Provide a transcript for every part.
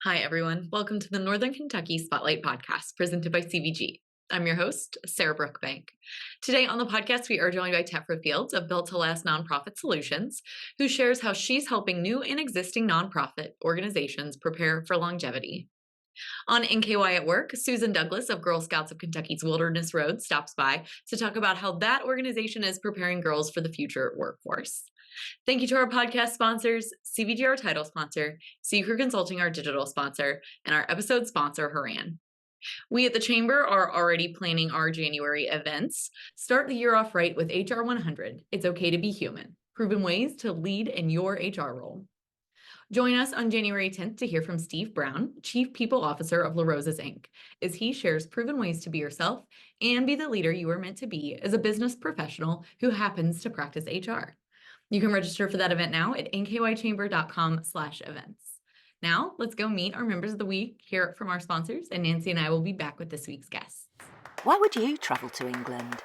Hi, everyone. Welcome to the Northern Kentucky Spotlight Podcast presented by CVG. I'm your host, Sarah Brookbank. Today on the podcast, we are joined by Tefra Fields of Built to Last Nonprofit Solutions, who shares how she's helping new and existing nonprofit organizations prepare for longevity. On NKY at Work, Susan Douglas of Girl Scouts of Kentucky's Wilderness Road stops by to talk about how that organization is preparing girls for the future workforce. Thank you to our podcast sponsors, CVG, our title sponsor, C-Crew Consulting, our digital sponsor, and our episode sponsor, Haran. We at the Chamber are already planning our January events. Start the year off right with HR 100. It's okay to be human. Proven ways to lead in your HR role. Join us on January 10th to hear from Steve Brown, Chief People Officer of La Rosas, Inc., as he shares proven ways to be yourself and be the leader you are meant to be as a business professional who happens to practice HR. You can register for that event now at nkychamber.com/events. Now, let's go meet our members of the week, hear it from our sponsors, and Nancy and I will be back with this week's guests. Why would you travel to England?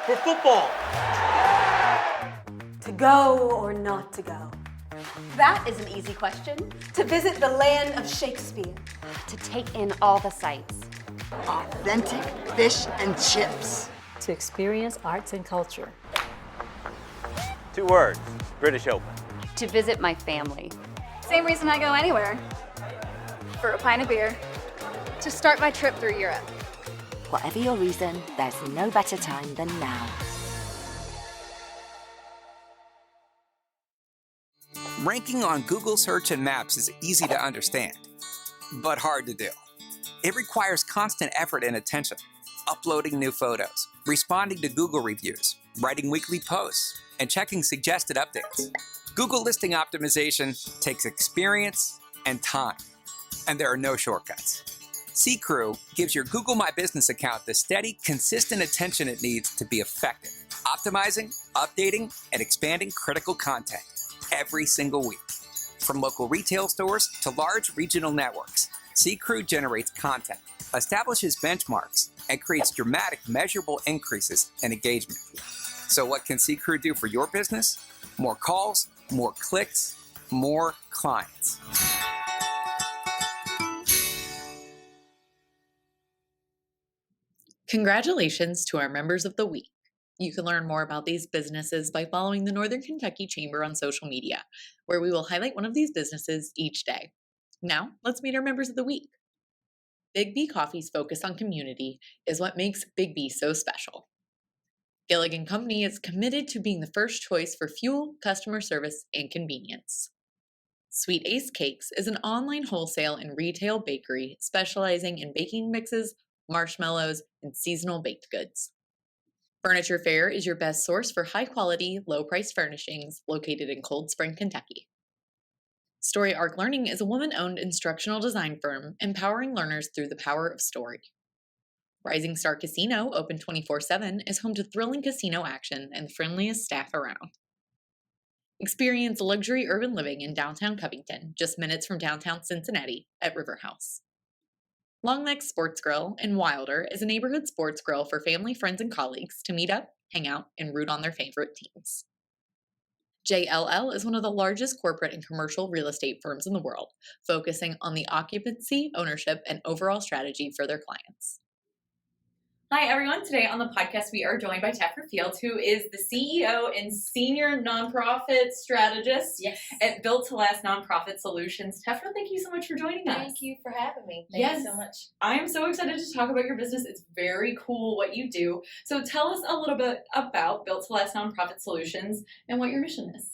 For football. To go or not to go? That is an easy question. To visit the land of Shakespeare. To take in all the sights. Authentic fish and chips. To experience arts and culture. 2 words, British Open. To visit my family. Same reason I go anywhere. For a pint of beer. To start my trip through Europe. Whatever your reason, there's no better time than now. Ranking on Google Search and Maps is easy to understand, but hard to do. It requires constant effort and attention, uploading new photos, responding to Google reviews, writing weekly posts, and checking suggested updates. Google listing optimization takes experience and time, and there are no shortcuts. C-Crew gives your Google My Business account the steady, consistent attention it needs to be effective, optimizing, updating, and expanding critical content every single week. From local retail stores to large regional networks, C-Crew generates content, establishes benchmarks, and creates dramatic, measurable increases in engagement. So what can C-Crew do for your business? More calls, more clicks, more clients. Congratulations to our members of the week. You can learn more about these businesses by following the Northern Kentucky Chamber on social media, where we will highlight one of these businesses each day. Now, let's meet our members of the week. Big B Coffee's focus on community is what makes Big B so special. Gilligan Company is committed to being the first choice for fuel, customer service, and convenience. Sweet Ace Cakes is an online wholesale and retail bakery specializing in baking mixes, marshmallows, and seasonal baked goods. Furniture Fair is your best source for high-quality, low-priced furnishings located in Cold Spring, Kentucky. Story Arc Learning is a woman-owned instructional design firm empowering learners through the power of story. Rising Star Casino, open 24/7, is home to thrilling casino action and the friendliest staff around. Experience luxury urban living in downtown Covington, just minutes from downtown Cincinnati, at River House. Long Neck Sports Grill in Wilder is a neighborhood sports grill for family, friends, and colleagues to meet up, hang out, and root on their favorite teams. JLL is one of the largest corporate and commercial real estate firms in the world, focusing on the occupancy, ownership, and overall strategy for their clients. Hi, everyone. Today on the podcast, we are joined by Tefra Fields, who is the CEO and Senior Nonprofit Strategist at Built to Last Nonprofit Solutions. Tefra, thank you so much for joining us. Thank you for having me. Thank you so much. I am so excited to talk about your business. It's very cool what you do. So tell us a little bit about Built to Last Nonprofit Solutions and what your mission is.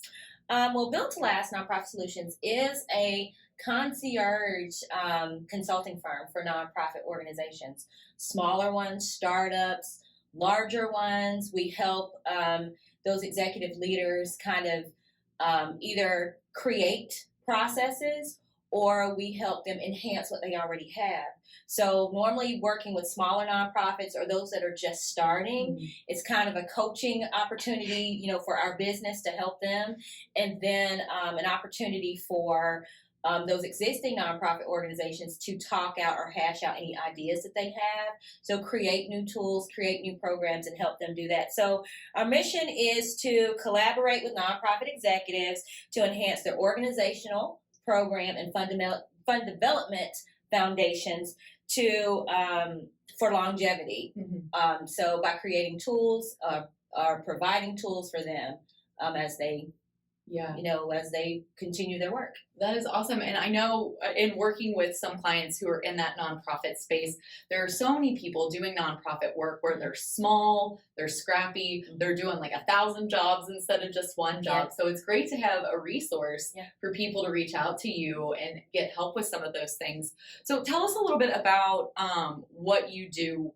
Well, Built to Last Nonprofit Solutions is a concierge consulting firm for nonprofit organizations. Smaller ones, startups, larger ones. We help those executive leaders kind of either create processes or we help them enhance what they already have. So normally working with smaller nonprofits or those that are just starting, it's kind of a coaching opportunity, for our business to help them. And then an opportunity for those existing nonprofit organizations to talk out or hash out any ideas that they have. So create new tools, create new programs, and help them do that. So our mission is to collaborate with nonprofit executives to enhance their organizational, program, and fund development foundations to for longevity. So by creating tools, or providing tools for them as they, as they continue their work. That is awesome. And I know in working with some clients who are in that nonprofit space, there are so many people doing nonprofit work where they're small, they're scrappy, they're doing like 1,000 jobs instead of just one job. Yeah. So it's great to have a resource Yeah. for people to reach out to you and get help with some of those things. So tell us a little bit about what you do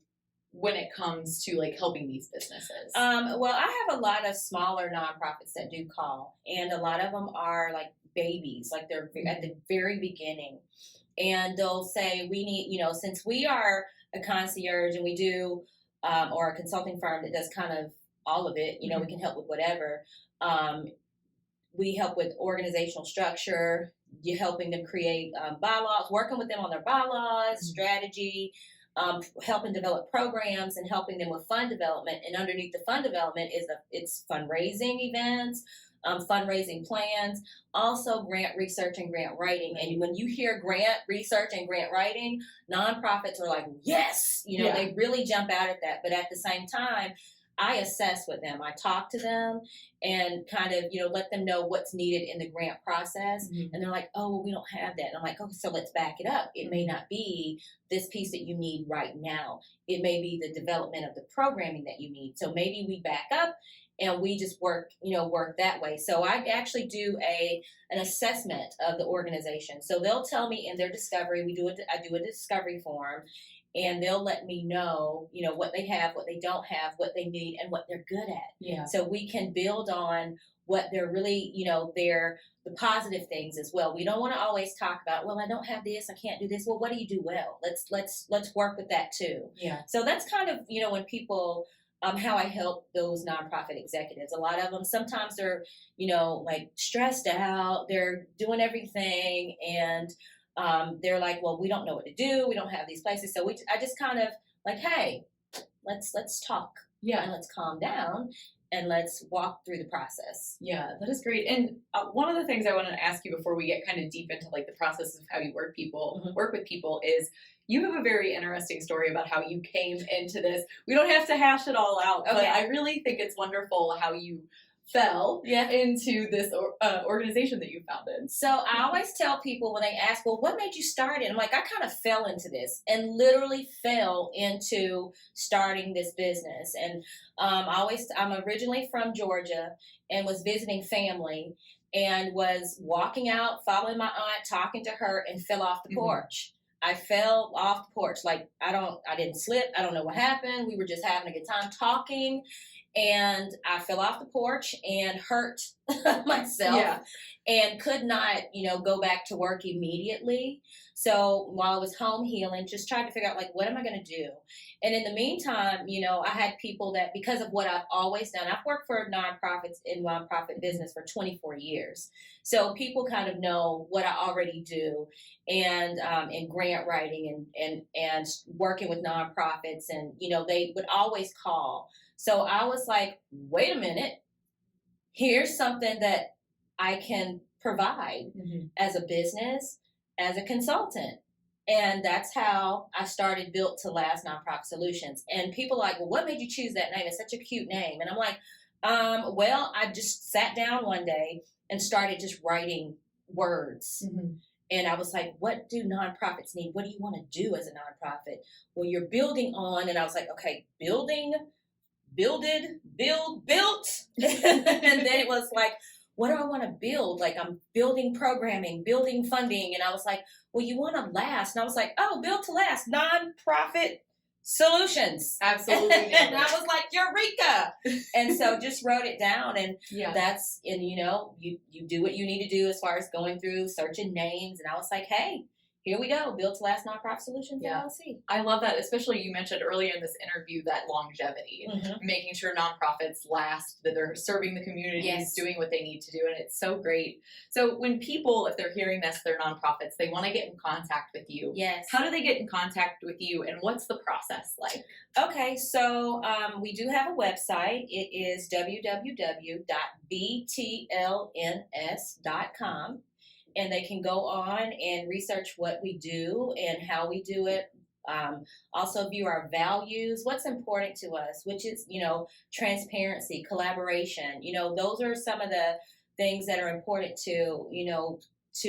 when it comes to like helping these businesses. Well, I have a lot of smaller nonprofits that do call, and a lot of them are like babies, like they're at the very beginning, and they'll say, we need, since we are a concierge and we do, or a consulting firm that does kind of all of it, we can help with whatever. We help with organizational structure, you helping them create bylaws, working with them on their bylaws, strategy, helping develop programs and helping them with fund development. And underneath the fund development is it's fundraising events, fundraising plans, also grant research and grant writing. And when you hear grant research and grant writing, nonprofits are like, yes, they really jump out at that. But at the same time, I assess with them. I talk to them and kind of, let them know what's needed in the grant process. And they're like, oh, well, we don't have that. And I'm like, okay, so let's back it up. It may not be this piece that you need right now. It may be the development of the programming that you need. So maybe we back up and we just work that way. So I actually do an assessment of the organization. So they'll tell me in their discovery, I do a discovery form. And they'll let me know, what they have, what they don't have, what they need, and what they're good at. Yeah. So we can build on what they're really, the positive things as well. We don't want to always talk about, well, I don't have this, I can't do this. Well, what do you do well? Let's work with that too. Yeah. So that's kind of, when people, how I help those nonprofit executives. A lot of them, sometimes they're, like stressed out, they're doing everything, and they're like, well, we don't know what to do. We don't have these places. So I just kind of like, hey, let's talk. Yeah. And let's calm down and let's walk through the process. Yeah, that is great. And one of the things I want to ask you before we get kind of deep into like the process of how you work with people is you have a very interesting story about how you came into this. We don't have to hash it all out, but I really think it's wonderful how you fell into this organization that you founded. So I always tell people when they ask, well, what made you start it? I'm like, I kind of fell into this and literally fell into starting this business. And I'm originally from Georgia and was visiting family and was walking out, following my aunt, talking to her, and fell off the porch. I fell off the porch. Like, I didn't slip. I don't know what happened. We were just having a good time talking. And I fell off the porch and hurt myself and could not, go back to work immediately. So while I was home healing, just tried to figure out, like, what am I going to do? And in the meantime, I had people that, because of what I've always done, I've worked for nonprofits in nonprofit business for 24 years. So people kind of know what I already do, and in grant writing and working with nonprofits, and, they would always call. So I was like, wait a minute, here's something that I can provide as a business, as a consultant. And that's how I started Built to Last Nonprofit Solutions. And people are like, well, what made you choose that name? It's such a cute name. And I'm like, well, I just sat down one day and started just writing words. And I was like, what do nonprofits need? What do you want to do as a nonprofit? Well, you're building on. And I was like, okay, built. And then it was like, what do I want to build? Like, I'm building programming, building funding. And I was like, well, you want to last. And I was like, oh, Built to Last, nonprofit solutions. Absolutely. And I was like, Eureka. And so just wrote it down. And that's, and you do what you need to do as far as going through searching names. And I was like, hey, here we go. Built to Last Nonprofit Solutions LLC. I love that. Especially you mentioned earlier in this interview that longevity, making sure nonprofits last, that they're serving the communities, doing what they need to do. And it's so great. So when people, if they're hearing this, they're nonprofits, they want to get in contact with you. Yes. How do they get in contact with you, and what's the process like? Okay, so we do have a website. It is www.btlns.com. and they can go on and research what we do and how we do it. Also view our values, what's important to us, which is, transparency, collaboration. Those are some of the things that are important to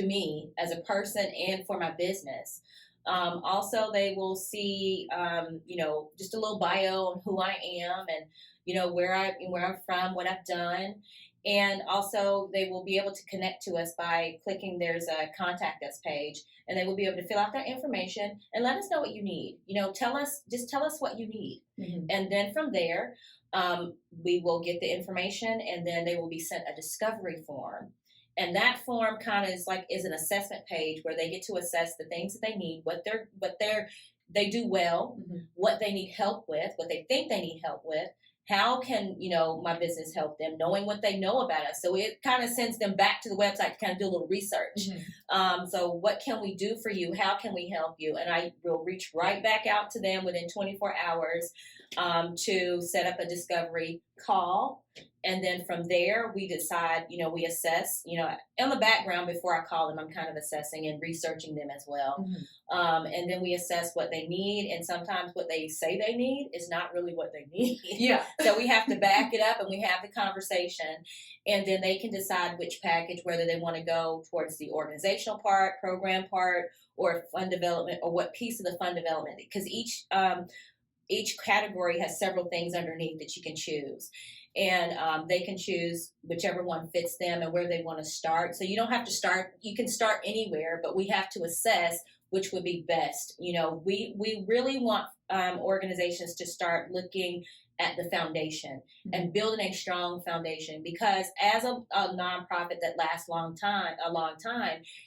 me as a person and for my business. Also, they will see, just a little bio on who I am and, where I'm from, what I've done. And also, they will be able to connect to us by clicking. There's a contact us page, and they will be able to fill out that information and let us know what you need. Tell us what you need, and then from there, we will get the information, and then they will be sent a discovery form. And that form kind of is an assessment page where they get to assess the things that they need, they do well, what they need help with, what they think they need help with. How can, my business help them, knowing what they know about us? So it kind of sends them back to the website to kind of do a little research. So what can we do for you? How can we help you? And I will reach right back out to them within 24 hours to set up a discovery call. And then from there, we decide, we assess, in the background before I call them, I'm kind of assessing and researching them as well. And then we assess what they need. And sometimes what they say they need is not really what they need. Yeah. So we have to back it up and we have the conversation. And then they can decide which package, whether they want to go towards the organizational part, program part, or fund development, or what piece of the fund development. Because each category has several things underneath that you can choose. And they can choose whichever one fits them and where they want to start. So you don't have to start. You can start anywhere, but we have to assess which would be best. We really want organizations to start looking at the foundation and building a strong foundation, because as a nonprofit that lasts a long time,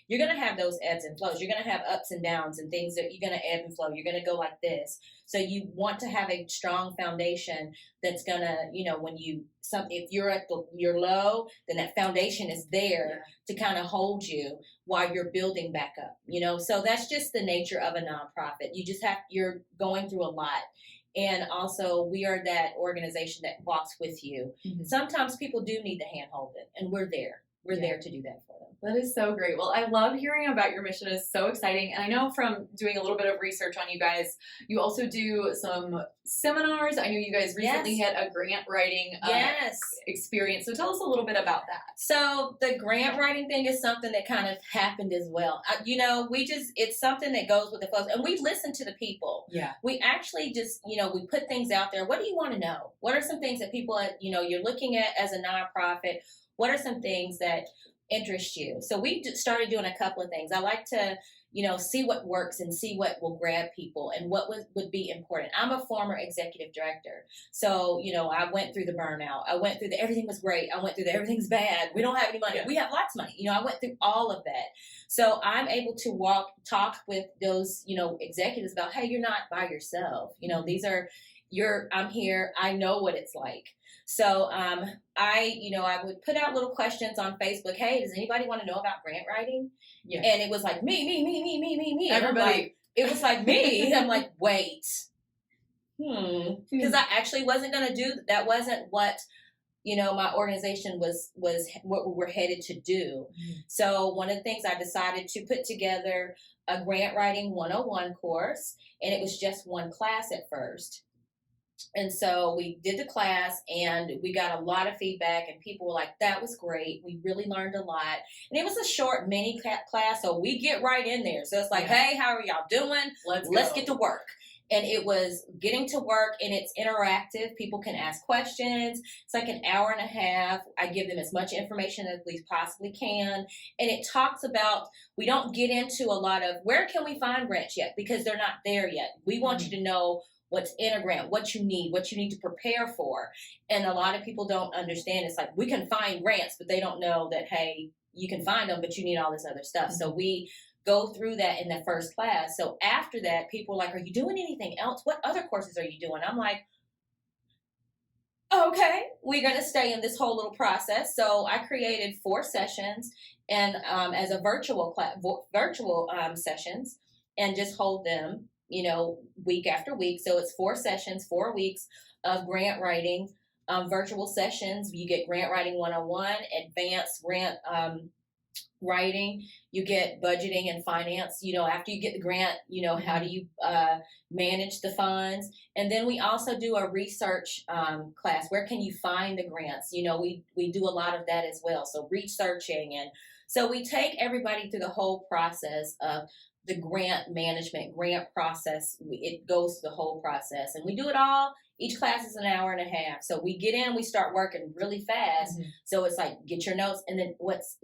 you're going to have those ebbs and flows. You're going to have ups and downs and things that you're going to ebb and flow. You're going to go like this. So you want to have a strong foundation that's going to, if you're low, then that foundation is there to kind of hold you while you're building back up, So that's just the nature of a nonprofit. You're going through a lot. And also, we are that organization that walks with you. Sometimes people do need the hand holding, and we're there. We're there to do that for them. That is so great. Well, I love hearing about your mission. It's so exciting. And I know from doing a little bit of research on you guys, you also do some seminars. I know you guys recently had a grant writing experience. So tell us a little bit about that. So the grant writing thing is something that kind of happened as well. It's something that goes with the flows. And we listen to the people. Yeah. We actually just, we put things out there. What do you want to know? What are some things that people, you're looking at as a nonprofit? What are some things that interest you? So we started doing a couple of things. I like to, see what works and see what will grab people and what would be important. I'm a former executive director. So, I went through the burnout. I went through everything was great. I went through everything's bad. We don't have any money. Yeah. We have lots of money. I went through all of that. So I'm able to talk with those, executives about, hey, you're not by yourself. I'm here. I know what it's like. So I would put out little questions on Facebook. Hey, does anybody want to know about grant writing? Yeah. And it was like me. Everybody. It was like me. I'm like, wait. Because I actually wasn't going to do that. Wasn't what my organization was what we were headed to do. So one of the things I decided to put together a grant writing 101 course, and it was just one class at first. And so we did the class and we got a lot of feedback and people were like, that was great. We really learned a lot. And it was a short mini class. So we get right in there. So it's like, hey, how are y'all doing? Let's get to work. And it was getting to work, and it's interactive. People can ask questions. It's like an hour and a half. I give them as much information as we possibly can. And it talks about, we don't get into a lot of where can we find grants yet, because they're not there yet. We want you to know what's in a grant, what you need to prepare for. And a lot of people don't understand. It's like, we can find grants, but they don't know that, hey, you can find them, but you need all this other stuff. So we go through that in the first class. So after that, people are like, are you doing anything else? What other courses are you doing? I'm like, okay, we're going to stay in this whole little process. So I created 4 sessions and as a virtual sessions, and just hold them, week after week. So it's 4 sessions, 4 weeks of grant writing, virtual sessions. You get grant writing 101, advanced grant writing, you get budgeting and finance. After you get the grant, how do you manage the funds? And then we also do a research class. Where can you find the grants? We do a lot of that as well. So researching, and so we take everybody through the whole process of the grant management, grant process. It goes through the whole process, and we do it all. Each class is an hour and a half. So we get in, we start working really fast. So it's like, get your notes. And then what's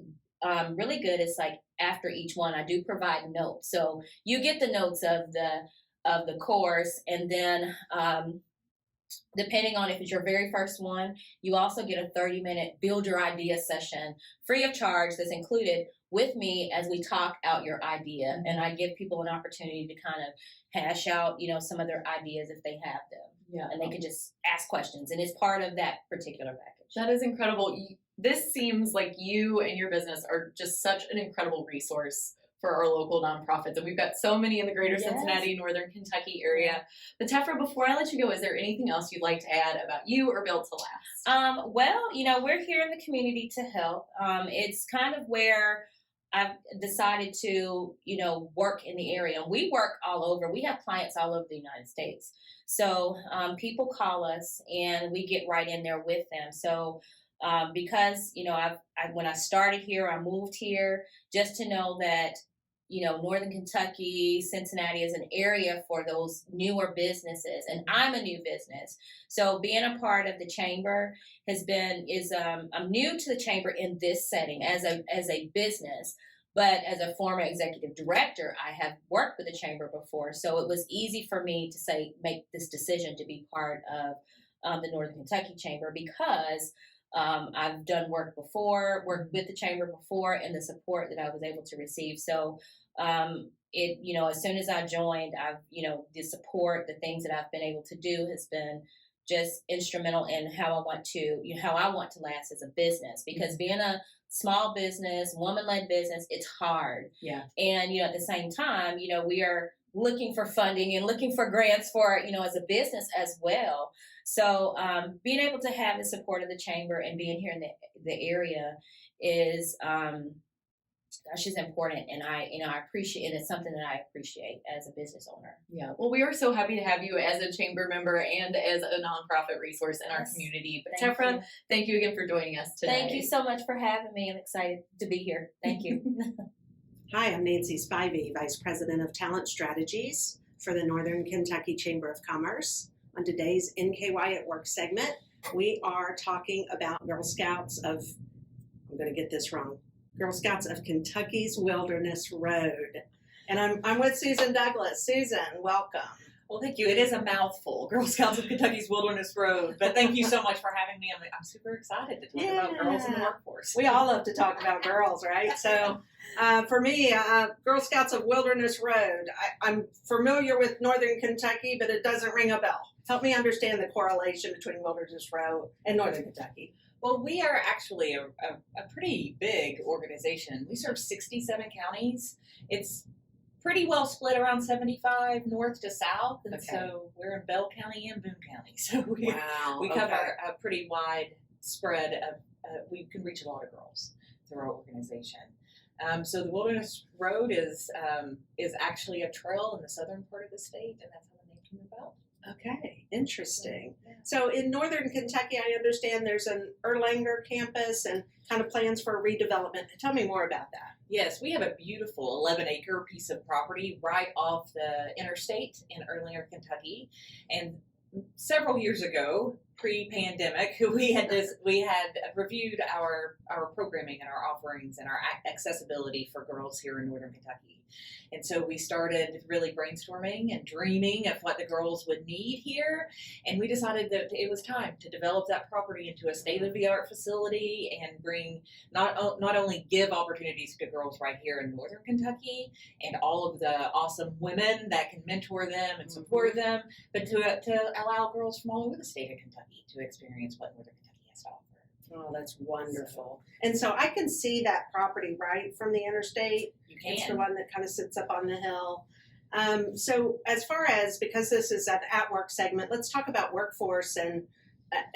really good is, like, after each one, I do provide notes. So you get the notes of the course, and then depending on if it's your very first one, you also get a 30-minute build your idea session free of charge that's included with me as we talk out your idea. And I give people an opportunity to kind of hash out, some of their ideas if they have them. Yeah. And they can just ask questions, and it's part of that particular package. That is incredible. This seems like you and your business are just such an incredible resource for our local nonprofits. And we've got so many in the greater Cincinnati, Northern Kentucky area. But Tefra, before I let you go, is there anything else you'd like to add about you or Built to Last? Well, we're here in the community to help. It's kind of where I've decided to, work in the area. We work all over. We have clients all over the United States. So people call us, and we get right in there with them. So because, when I started here, I moved here just to know that, Northern Kentucky, Cincinnati is an area for those newer businesses. And I'm a new business. So being a part of the chamber I'm new to the chamber in this setting as a business. But as a former executive director, I have worked with the chamber before. So it was easy for me to make this decision to be part of the Northern Kentucky Chamber, because I've done worked with the chamber before, and the support that I was able to receive. So as soon as I joined, the support, the things that I've been able to do has been just instrumental in how I want to last as a business, because being a small business, woman-led business, it's hard. Yeah. And, at the same time, we are looking for funding and looking for grants for, as a business as well. So being able to have the support of the chamber and being here in the area is important, and I appreciate it. It's something that I appreciate as a business owner. Yeah. Well, we are so happy to have you as a chamber member and as a nonprofit resource in our community. But Tefra, thank you again for joining us today. Thank you so much for having me. I'm excited to be here. Thank you. Hi, I'm Nancy Spivey, Vice President of Talent Strategies for the Northern Kentucky Chamber of Commerce. On today's NKY at Work segment, we are talking about Girl Scouts of, I'm going to get this wrong, Girl Scouts of Kentucky's Wilderness Road. And I'm with Susan Douglas. Susan, welcome. Well, thank you. It is a mouthful, Girl Scouts of Kentucky's Wilderness Road. But thank you so much for having me. I'm super excited to talk about girls in the workforce. We all love to talk about girls, right? So for me, Girl Scouts of Wilderness Road, I'm familiar with Northern Kentucky, but it doesn't ring a bell. Help me understand the correlation between Wilderness Road and Northern Kentucky. Well, we are actually a pretty big organization. We serve 67 counties. It's pretty well split around 75 north to south. And so we're in Bell County and Boone County. So we cover a pretty wide spread of, we can reach a lot of girls through our organization. So the Wilderness Road is actually a trail in the southern part of the state, and that's how the name came about. Okay, interesting. So in Northern Kentucky, I understand there's an Erlanger campus and kind of plans for redevelopment. Tell me more about that. Yes, we have a beautiful 11-acre piece of property right off the interstate in Erlanger, Kentucky. And several years ago, pre-pandemic, we had reviewed our programming and our offerings and our accessibility for girls here in Northern Kentucky. And so we started really brainstorming and dreaming of what the girls would need here. And we decided that it was time to develop that property into a state-of-the-art facility and bring not only give opportunities to girls right here in Northern Kentucky and all of the awesome women that can mentor them and support them, but to allow girls from all over the state of Kentucky to experience what Northern Kentucky has to offer. Oh, that's wonderful. And so I can see that property right from the interstate. You can. It's the one that kind of sits up on the hill. So as far as, because this is an at-work segment, let's talk about workforce and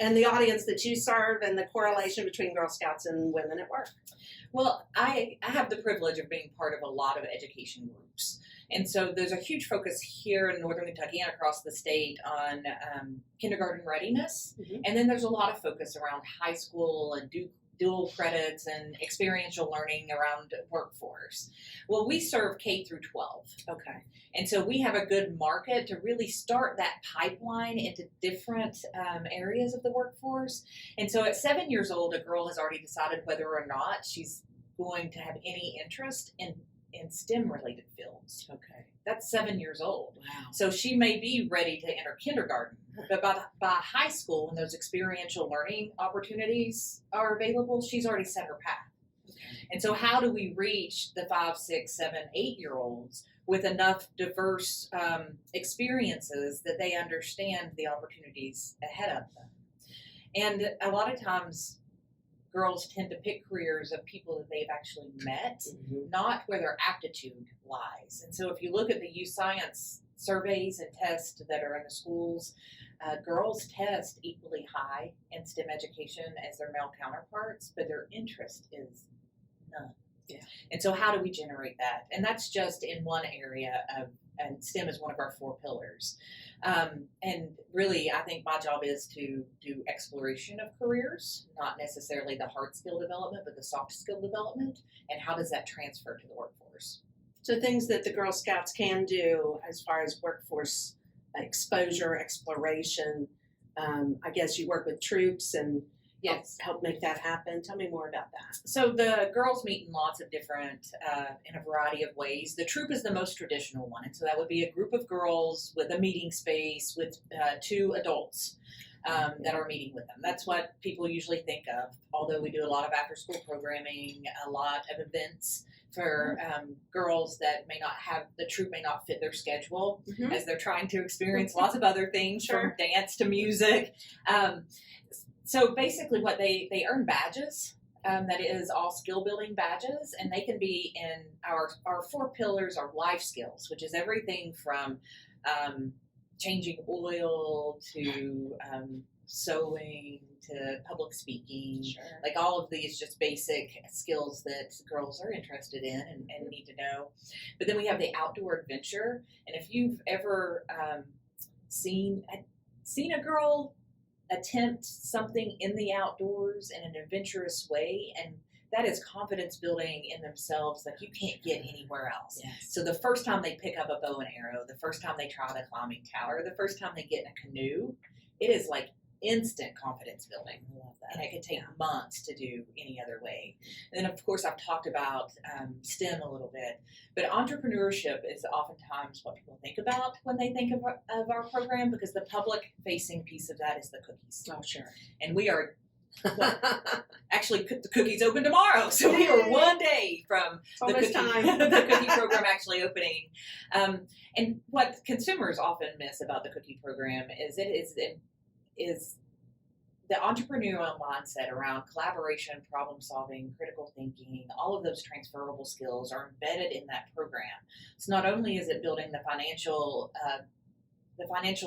and the audience that you serve and the correlation between Girl Scouts and women at work. Well, I have the privilege of being part of a lot of education groups. And so there's a huge focus here in Northern Kentucky and across the state on kindergarten readiness. Mm-hmm. And then there's a lot of focus around high school and dual credits and experiential learning around workforce. Well, we serve K through 12. Okay. And so we have a good market to really start that pipeline into different areas of the workforce. And so at 7 years old, a girl has already decided whether or not she's going to have any interest in STEM-related fields. Okay. That's 7 years old. Wow. So she may be ready to enter kindergarten. But by high school, when those experiential learning opportunities are available, she's already set her path. Okay. And so how do we reach the 5, 6, 7, 8-year-olds with enough diverse experiences that they understand the opportunities ahead of them? And a lot of times, girls tend to pick careers of people that they've actually met, not where their aptitude lies. And so if you look at the youth science surveys and tests that are in the schools, girls test equally high in STEM education as their male counterparts, but their interest is none. Yeah. And so how do we generate that? And that's just in one area of, and STEM is one of our 4 pillars. And really, I think my job is to do exploration of careers, not necessarily the hard skill development, but the soft skill development. And how does that transfer to the workforce? So things that the Girl Scouts can do as far as workforce exposure, exploration. I guess you work with troops and help make that happen. Tell me more about that. So the girls meet in lots of different, in a variety of ways. The troop is the most traditional one. And so that would be a group of girls with a meeting space with 2 adults that are meeting with them. That's what people usually think of, although we do a lot of after-school programming, a lot of events for girls that may not have, the troop may not fit their schedule as they're trying to experience lots of other things from dance to music. So basically what they earn badges, that is all skill building badges, and they can be in our 4 pillars are life skills, which is everything from changing oil to sewing to public speaking, like all of these just basic skills that girls are interested in and need to know. But then we have the outdoor adventure, and if you've ever seen a girl attempt something in the outdoors in an adventurous way, and that is confidence building in themselves like you can't get anywhere else. Yes. So the first time they pick up a bow and arrow, the first time they try the climbing tower, the first time they get in a canoe, it is like instant confidence building. I love that. And it can take months to do any other way. And then, of course, I've talked about STEM a little bit, but entrepreneurship is oftentimes what people think about when they think of our program, because the public-facing piece of that is the cookies. Oh, sure. And we are actually, the cookies open tomorrow, so we are one day from the cookie program actually opening. And what consumers often miss about the cookie program is the entrepreneurial mindset around collaboration, problem solving, critical thinking. All of those transferable skills are embedded in that program. So not only is it building the financial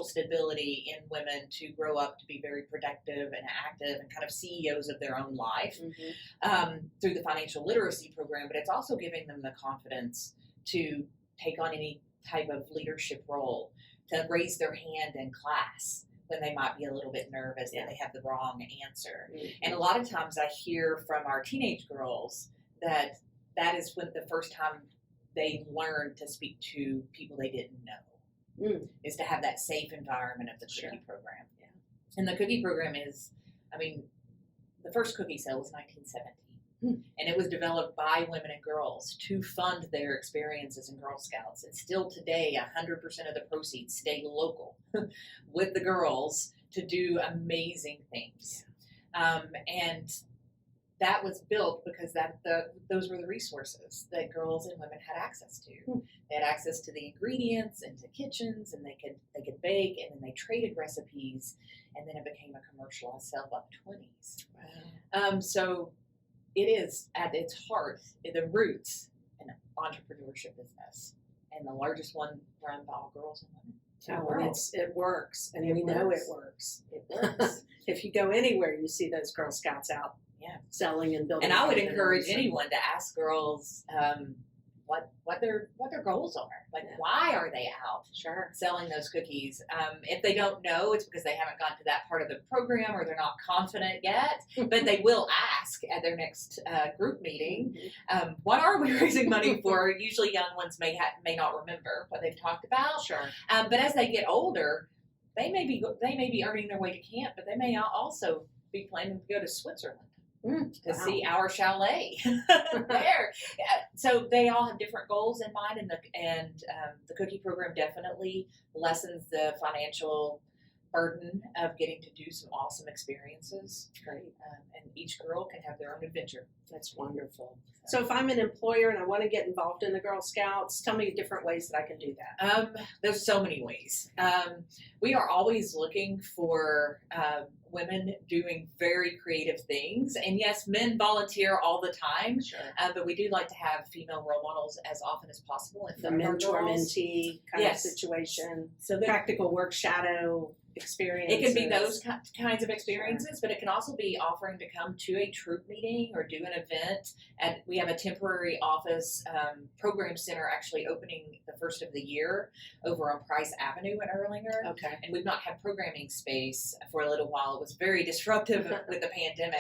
stability in women to grow up to be very productive and active and kind of CEOs of their own life through the financial literacy program, but it's also giving them the confidence to take on any type of leadership role, to raise their hand in class when they might be a little bit nervous that they have the wrong answer. And a lot of times I hear from our teenage girls that is when the first time they learned to speak to people they didn't know. Is to have that safe environment of the cookie program. Yeah. And the cookie program is, the first cookie sale was 1917. And it was developed by women and girls to fund their experiences in Girl Scouts. And still today, 100% of the proceeds stay local with the girls to do amazing things. And that was built because those were the resources that girls and women had access to. They had access to the ingredients and to kitchens, and they could bake, and then they traded recipes, and then it became a commercialized sale by the 20s. Wow. So it is at its heart, the roots, an entrepreneurship business, and the largest one run by all girls and women. Oh, and it works, and we know it works. works. If you go anywhere, you see those Girl Scouts out selling and building. And I would programs. encourage anyone to ask girls what their goals are. Like, why are they out selling those cookies? If they don't know, it's because they haven't gotten to that part of the program or they're not confident yet. But they will ask at their next group meeting, what are we raising money for? Usually young ones may not remember what they've talked about. But as they get older, they may be earning their way to camp, but they may also be planning to go to Switzerland to see our chalet there. So they all have different goals in mind, and the cookie program definitely lessens the financial burden of getting to do some awesome experiences. Great. And each girl can have their own adventure. That's wonderful. So if I'm an employer and I want to get involved in the Girl Scouts, tell me different ways that I can do that. There's so many ways. We are always looking for women doing very creative things. And yes, men volunteer all the time, but we do like to have female role models as often as possible. The mentor-mentee kind of situation. So practical work shadow experiences. It can be those kinds of experiences, but it can also be offering to come to a troop meeting or do an event. We have a temporary office program center actually opening the first of the year over on Price Avenue in Erlanger. Okay. And we've not had programming space for a little while. It was very disruptive with the pandemic.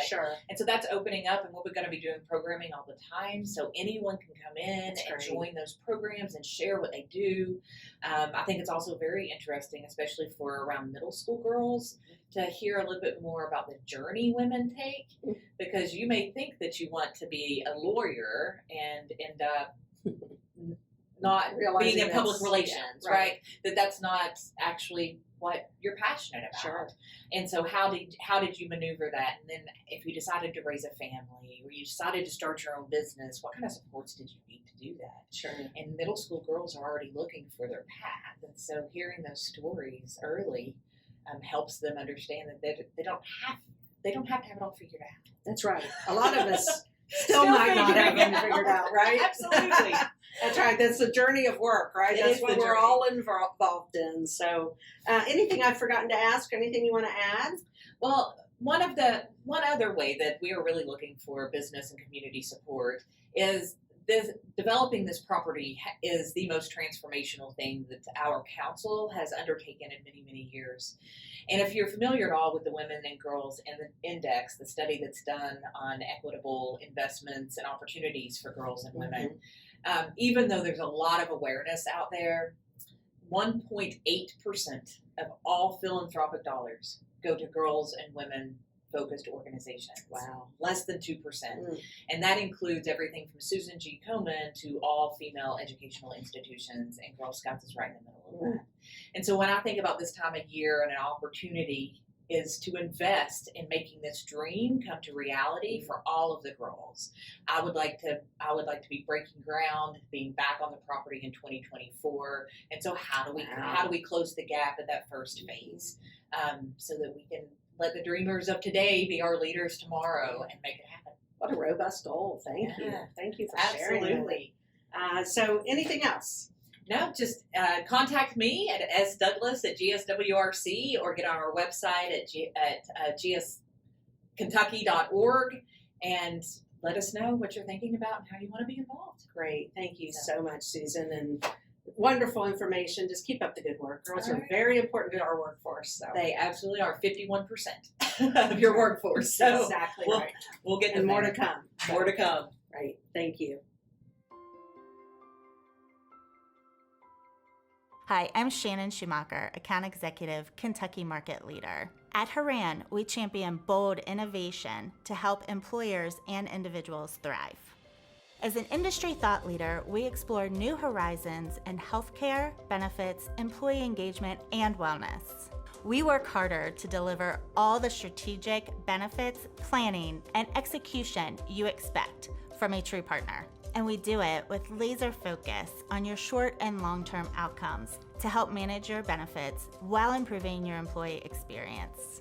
And so that's opening up, and we're going to be doing programming all the time. So anyone can come in and join those programs and share what they do. I think it's also very interesting, especially for around middle school girls, to hear a little bit more about the journey women take, because you may think that you want to be a lawyer and end up not being in public relations, right? That's not actually what you're passionate about. And so how did you maneuver that? And then if you decided to raise a family or you decided to start your own business, what kind of supports did you need to do that? And middle school girls are already looking for their path. And so hearing those stories early helps them understand that they don't have to have it all figured out. That's right. A lot of us still might not have them figured out, right? Absolutely. That's right. That's the journey of work, right? That's what we're all involved in. So anything I've forgotten to ask, anything you want to add? Well, one other way that we are really looking for business and community support is developing this property is the most transformational thing that our council has undertaken in many, many years. And if you're familiar at all with the Women and Girls in the Index, the study that's done on equitable investments and opportunities for girls and women, even though there's a lot of awareness out there, 1.8% of all philanthropic dollars go to girls and women focused organizations. Wow. Less than 2%. And that includes everything from Susan G. Komen to all female educational institutions, and Girl Scouts is right in the middle of that. And so when I think about this time of year and an opportunity is to invest in making this dream come to reality for all of the girls. I would like to be breaking ground, being back on the property in 2024. And so how do we close the gap at that first phase so that we can let the dreamers of today be our leaders tomorrow and make it happen. What a robust goal. Thank you. Thank you for sharing. Absolutely. So anything else? No, just contact me at sdouglas@gswrc or get on our website at gskentucky.org and let us know what you're thinking about and how you want to be involved. Great. Thank you so much, Susan. And wonderful information. Just keep up the good work. Girls are very important to our workforce. So. They absolutely are 51% of your workforce. So exactly right. We'll get and more to come. More to come. Right. Thank you. Hi, I'm Shannon Schumacher, Account Executive, Kentucky Market Leader. At Haran, we champion bold innovation to help employers and individuals thrive. As an industry thought leader, we explore new horizons in healthcare, benefits, employee engagement, and wellness. We work harder to deliver all the strategic benefits, planning, and execution you expect from a true partner. And we do it with laser focus on your short and long-term outcomes to help manage your benefits while improving your employee experience.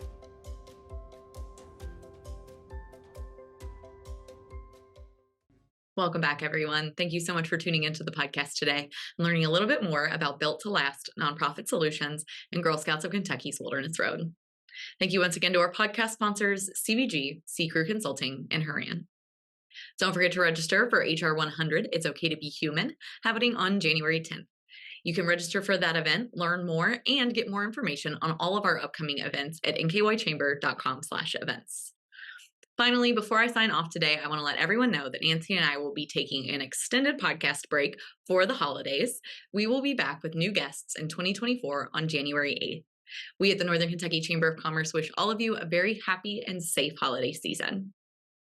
Welcome back, everyone. Thank you so much for tuning into the podcast today and learning a little bit more about Built to Last nonprofit solutions and Girl Scouts of Kentucky's Wilderness Road. Thank you once again to our podcast sponsors, CVG, Sea Crew Consulting, and Haran. Don't forget to register for HR 100, It's Okay to Be Human, happening on January 10th. You can register for that event, learn more, and get more information on all of our upcoming events at nkychamber.com/events. Finally, before I sign off today, I want to let everyone know that Nancy and I will be taking an extended podcast break for the holidays. We will be back with new guests in 2024 on January 8th. We at the Northern Kentucky Chamber of Commerce wish all of you a very happy and safe holiday season.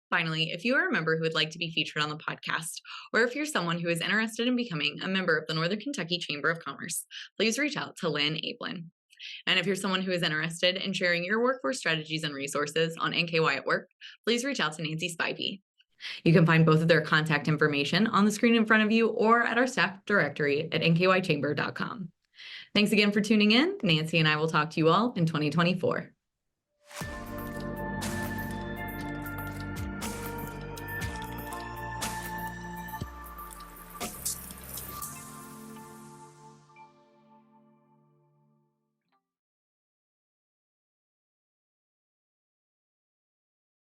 Finally, if you are a member who would like to be featured on the podcast, or if you're someone who is interested in becoming a member of the Northern Kentucky Chamber of Commerce, please reach out to Lynn Ablin. And if you're someone who is interested in sharing your workforce strategies and resources on NKY at Work, please reach out to Nancy Spivey. You can find both of their contact information on the screen in front of you or at our staff directory at nkychamber.com. Thanks again for tuning in. Nancy and I will talk to you all in 2024.